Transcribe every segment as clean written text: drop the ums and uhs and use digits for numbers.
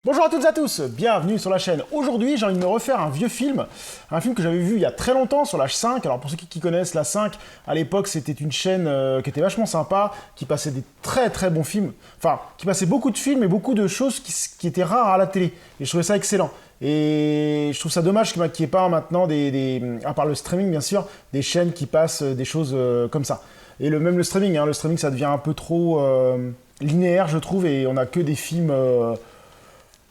Bonjour à toutes et à tous, bienvenue sur la chaîne. Aujourd'hui, j'ai envie de me refaire un vieux film, un film que j'avais vu il y a très longtemps sur la 5. Alors pour ceux qui connaissent la 5, à l'époque c'était une chaîne qui était vachement sympa, qui passait des très bons films, enfin qui passait beaucoup de films et beaucoup de choses qui étaient rares à la télé. Et je trouvais ça excellent. Et je trouve ça dommage qu'il n'y ait pas maintenant à part le streaming bien sûr, des chaînes qui passent des choses comme ça. Et même le streaming ça devient un peu trop linéaire je trouve, et on n'a que des films...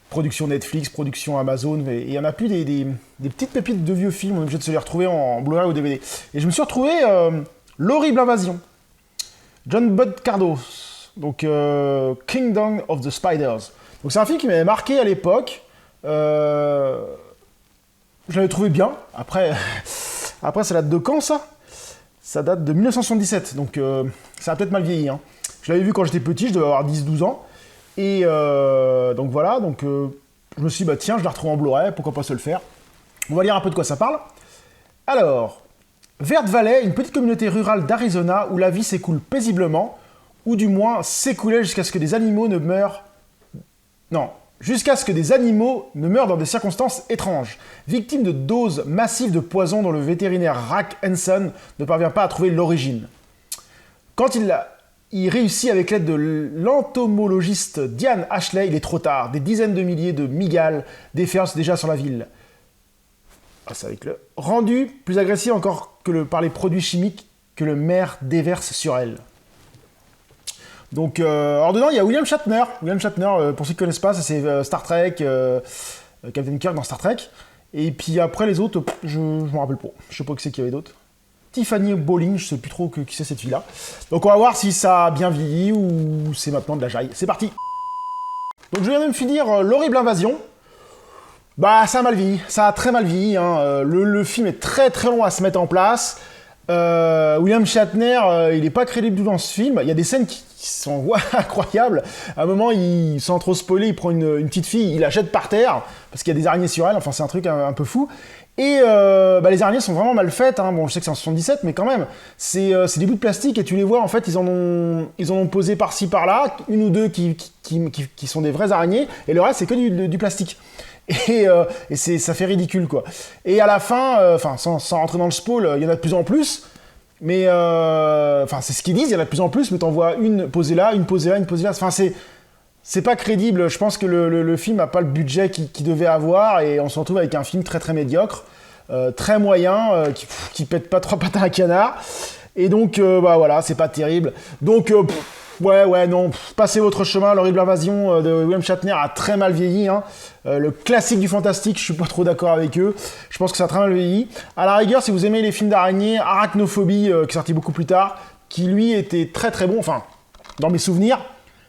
production Netflix, production Amazon, et il n'y en a plus des petites pépites de vieux films, on est obligé de se les retrouver en Blu-ray ou DVD. Et je me suis retrouvé L'Horrible Invasion, John Budcardos, donc Kingdom of the Spiders. Donc c'est un film qui m'avait marqué à l'époque, je l'avais trouvé bien, après ça date de quand ça? Ça date de 1977, donc ça a peut-être mal vieilli. Hein. Je l'avais vu quand j'étais petit, je devais avoir 10-12 ans. Et donc voilà, je me suis dit, bah tiens, je la retrouve en Blu-ray, pourquoi pas se le faire. On va lire un peu de quoi ça parle. Alors, Verde Valley, une petite communauté rurale d'Arizona où la vie s'écoule paisiblement, ou du moins s'écoulait jusqu'à ce que des animaux ne meurent... Non, jusqu'à ce que des animaux ne meurent dans des circonstances étranges, victimes de doses massives de poison dont le vétérinaire Rack Henson ne parvient pas à trouver l'origine. Quand il réussit avec l'aide de l'entomologiste Diane Ashley, il est trop tard. Des dizaines de milliers de migales déferlent déjà sur la ville. Ah, c'est avec le rendu plus agressif encore que par les produits chimiques que le maire déverse sur elle. Donc, alors dedans, il y a William Shatner. William Shatner, pour ceux qui ne connaissent pas, ça c'est Star Trek, Captain Kirk dans Star Trek. Et puis après, les autres, je ne me rappelle pas. Je sais pas qui c'est qu'il y avait d'autres. Tiffany Bowling, je sais plus trop qui c'est cette fille-là. Donc on va voir si ça a bien vieilli ou c'est maintenant de la jaille. C'est parti. Donc je viens de me finir L'Horrible Invasion. Bah ça a mal vieilli, ça a très mal vieilli. Hein. Le film est très long à se mettre en place. William Shatner, il n'est pas crédible du tout dans ce film. Il y a des scènes qui sont incroyables. À un moment, sans trop spoiler, il prend une petite fille, il la jette par terre, parce qu'il y a des araignées sur elle, enfin c'est un truc un peu fou. Et les araignées sont vraiment mal faites, hein. Bon je sais que c'est en 77, mais quand même, c'est des bouts de plastique et tu les vois, en fait, ils en ont posé par-ci par-là, une ou deux qui sont des vraies araignées, et le reste c'est que du plastique. Et ça fait ridicule, quoi. Et à la fin, sans rentrer dans le spoil, il y en a de plus en plus, mais c'est ce qu'ils disent, il y en a de plus en plus, mais t'en vois une posée là, une posée là, une posée là, enfin c'est pas crédible. Je pense que le film n'a pas le budget qu'il devait avoir, et on se retrouve avec un film très médiocre, très moyen, qui pète pas trois pattes à un canard, et donc voilà, c'est pas terrible. Donc non, passez votre chemin. L'Horrible Invasion de William Shatner a très mal vieilli, hein. Le classique du fantastique, je suis pas trop d'accord avec eux. Je pense que ça a très mal vieilli. À la rigueur, si vous aimez les films d'araignées, Arachnophobie, qui est sorti beaucoup plus tard, qui lui était très bon, enfin, dans mes souvenirs.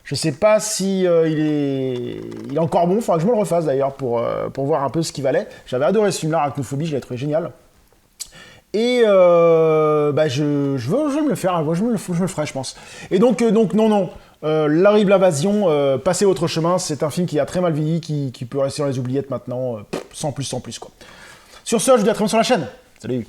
Je sais pas si il est encore bon, faudra que je me le refasse d'ailleurs pour voir un peu ce qu'il valait. J'avais adoré ce film-là, Arachnophobie, je l'ai trouvé génial. Et je veux me le faire, je me le ferai, je pense. Et donc non, L'Horrible Invasion, passez votre chemin, c'est un film qui a très mal vieilli, qui peut rester dans les oubliettes maintenant, sans plus quoi. Sur ce, je vous dis à très bientôt sur la chaîne. Salut.